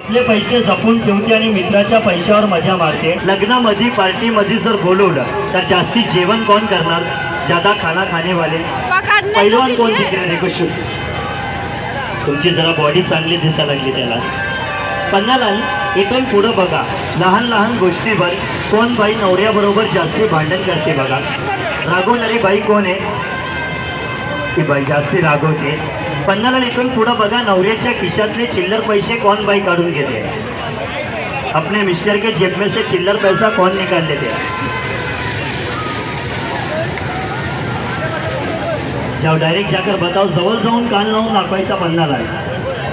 आपले पैसे जपून ठेवते आणि मित्राच्या पैशावर मजा मारते। लग्नामध्ये पार्टीमध्ये जर बोलवलं तर जास्ती जेवण कोण करणार? ज्यादा खाना खाने वाले पैलवान कोण दिसणार रे? कुछ तुमची जरा बॉडी चांगली दिसायला लागली त्याला। पन्नालाल इथून पुढं बघा, लहान लहान गोष्टीवर कोण बाई नवऱ्याबरोबर जास्ती भांडण करते बघा। रागवणारी बाई कोण आहे? ती बाई जास्ती रागवते। पन्नालाल इथून पुढं बघा, नवऱ्याच्या खिशातले चिल्लर पैसे कौन बाई काढून घेते? अपने मिस्टर के जेब में से चिल्लर पैसा कौन निकाल लेते? जाओ डायरेक्ट जाकर बताओ, जवळ जाऊन कान लावून दाखवायचा पन्नालाल।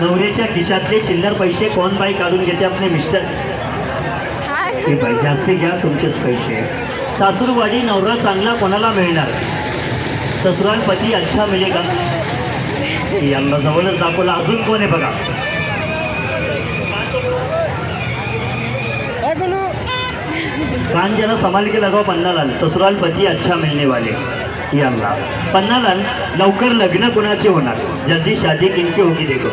नवऱ्याच्या खिशातले चिल्लर पैसे कौन बाई काढून घेते? अपने मिस्टर। ती बाई जास्ती घ्या, तुमचेच पैसे। सासूरवाडी नवरा चांगला कोणाला मिळणार? ससुराल पती अच्छा मिलेगा? यांना जवळच दाखवला। अजून कोण आहे बघा? कान जरा संभाल के लगाओ पन्नालाल, ससुराल पती अच्छा मिलने वाले। यांना पन्नालाल लवकर लग्न कोणाचे होणार? जल्दी शादी किनकी होगी देखो।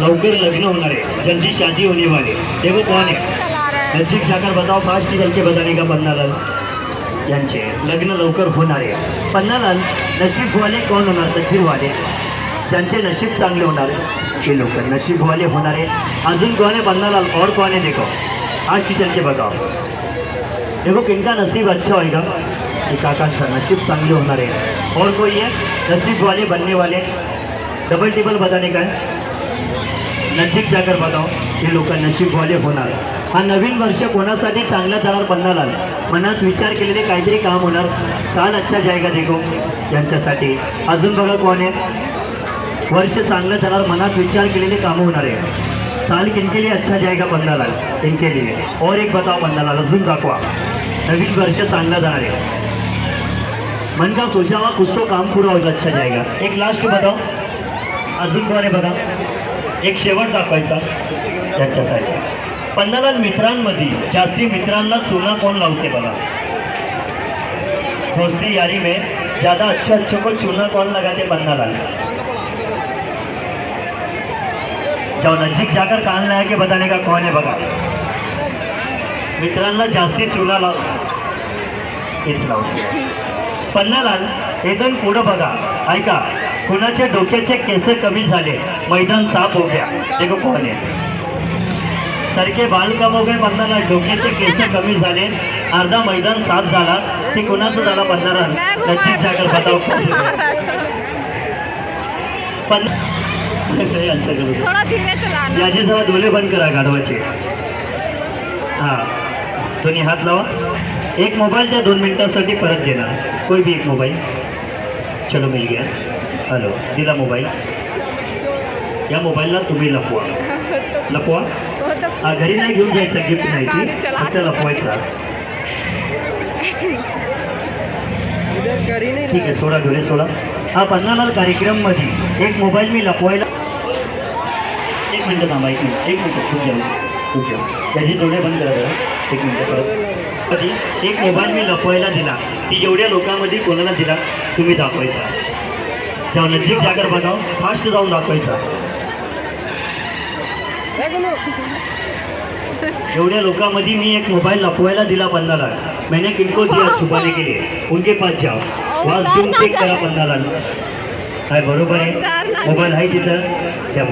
लवकर लग्न होणार है, जल्दी शादी होने वाले, देखो कौन है? नजीक जाकर बताओ, फास्ट चल के बताने का पन्नालाल। यांचे लग्न लवकर होणार आहे। पन्नालाल नशीबवाले कोण होणार? तकदीरवाले, ज्यांचे नशीब चांगले होणार हे लोक नशीबवाले होणार आहे। अजून कोण आहे पन्नालाल? और कौन है देखो, आज चल के बताओ। देखो किनका नसीब अच्छा होएगा? ये काकांचा नसीब चांगले होणार आहे। और कोई है नसीब वाले बनने वाले? डबल टेबल बताने का है, नजीक जाकर बताओ, हे लोक नशीब वाले होणार। हा नवीन वर्ष कोणासाठी चांगला जाणार पन्नालाल? मनात विचार केलेले काहीतरी काम होणार, साल अच्छा जाएगा देखो यांच्यासाठी। अजून बघा कोण आहे? वर्ष चांगलं जाणार, मनात विचार केलेले काम होणार आहे। साल किनके लिए अच्छा जाएगा पन्नालाल? इनके लिए। और एक बताओ पन्नालाल, अजून दाखवा। नवीन वर्ष चांगला जाणार आहे, मन का सोचा हुआ कुछ तो काम पूरा होगा, अच्छा जाएगा। एक लास्ट बताओ, अजून कोण आहे बघा? एक शेवट दाखवायचा त्यांच्यासाठी। पन्नालाल मित्रांमध्ये जास्ती मित्रांना चुना कौन लावते बघा? दोस्ती यारी में ज्यादा अच्छे को चूना कौन लगाते? पन्नालाल। जाओ नजीक जाकर कान लगा के बताने का कौन है बघा? मित्रांना जास्ती चुना हेच लावते पन्नालाल। इथून पुढं बघा, ऐका, कुणाचे डोक्याचे केस कमी झाले, मैदान साफ हो गया, देखो कौन है? सरके बाल कम हो गए पन्नालाल, डोक्याचे केस कमी झाले, अर्धा मैदान साफ झाला, ते कुणाचं झाला पन्नालाल? नजीक जाकर बताओ। याचे जरा डोले बंद करा गाढवाचे। हां, दोन्ही हात लावा। एक मोबाईल त्या 2 मिनिटांसाठी परत देणार, कोई भी एक मोबाईल। चलो मिल गया, हॅलो, दिला मोबाईल। या मोबाईलला तुम्ही लपवा। हा, घरी नाही घेऊन जायचं, गिफ्ट नाही ती, फक्त लपवायचा। ठीक आहे, सोडा डोले सोडा। हा पन्नालाल कार्यक्रम मध्ये एक मोबाईल मी लपवायला, एक मिनिट थांबा, एक मिनिट खूप जाऊ त्याची डोळे बंद करा जरा, एक मिनिट परत। एक मोबाईल मी लपवायला दिला, ती एवढ्या लोकांमध्ये कोणाला दिला? तुम्ही दाखवायचा। जाऊ नजीक जाकर बताओ, फास्ट जाऊन दाखवायचा। एवढ्या लोकांमध्ये मी एक मोबाईल लपवायला दिला पन्नालाल। मैंने किनको दिया छुपाने के लिए? उनके पास जाओ, वाज घेऊन चेक करा पन्नालाल। काय बरोबर आहे? मोबाईल आहे तिथं, त्या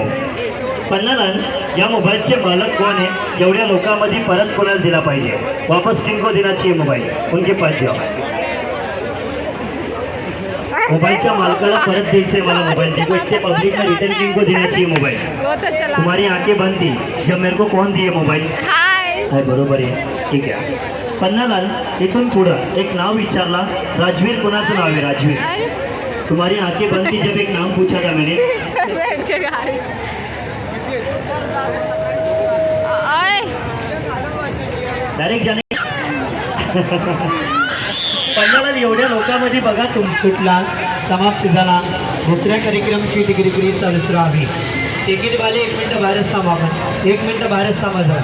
पन्नालाल या मोबाईलचे मालक कोण आहे? एवढ्या लोकांमध्ये परत कोणाला दिला पाहिजे? वापस किनको देना चाहिए मोबाईल? उनके पास जाओ। मोबाईलच्या मालकाला परत द्यायचे मला मोबाईल, देखो इससे पब्लिक में रिटर्न किनको देना चाहिए मोबाईल? तुम्हारी आंखें बंद थी जब मेरे को कौन दिए मोबाईल? हाय, बरोबर आहे, ठीक आहे। पन्नालाल इथून पुढं एक नाव विचारला, राजवीर कोणाचं नाव आहे? राजवीर। तुम्हारी आंखें बंद थी जब एक नाम पूछा था मैंने, डायरेक्ट जाणे। पन्नालाल एवढ्या लोकांमध्ये बघा, तुम सुटला, समाप्त झाला दुसऱ्या कार्यक्रमाची डिग्री 20 दुसरा आहे। तिकीटवाले 1 मिनिट बाहेरच थांबा, आपण 1 मिनिट बाहेरच थांबा जरा।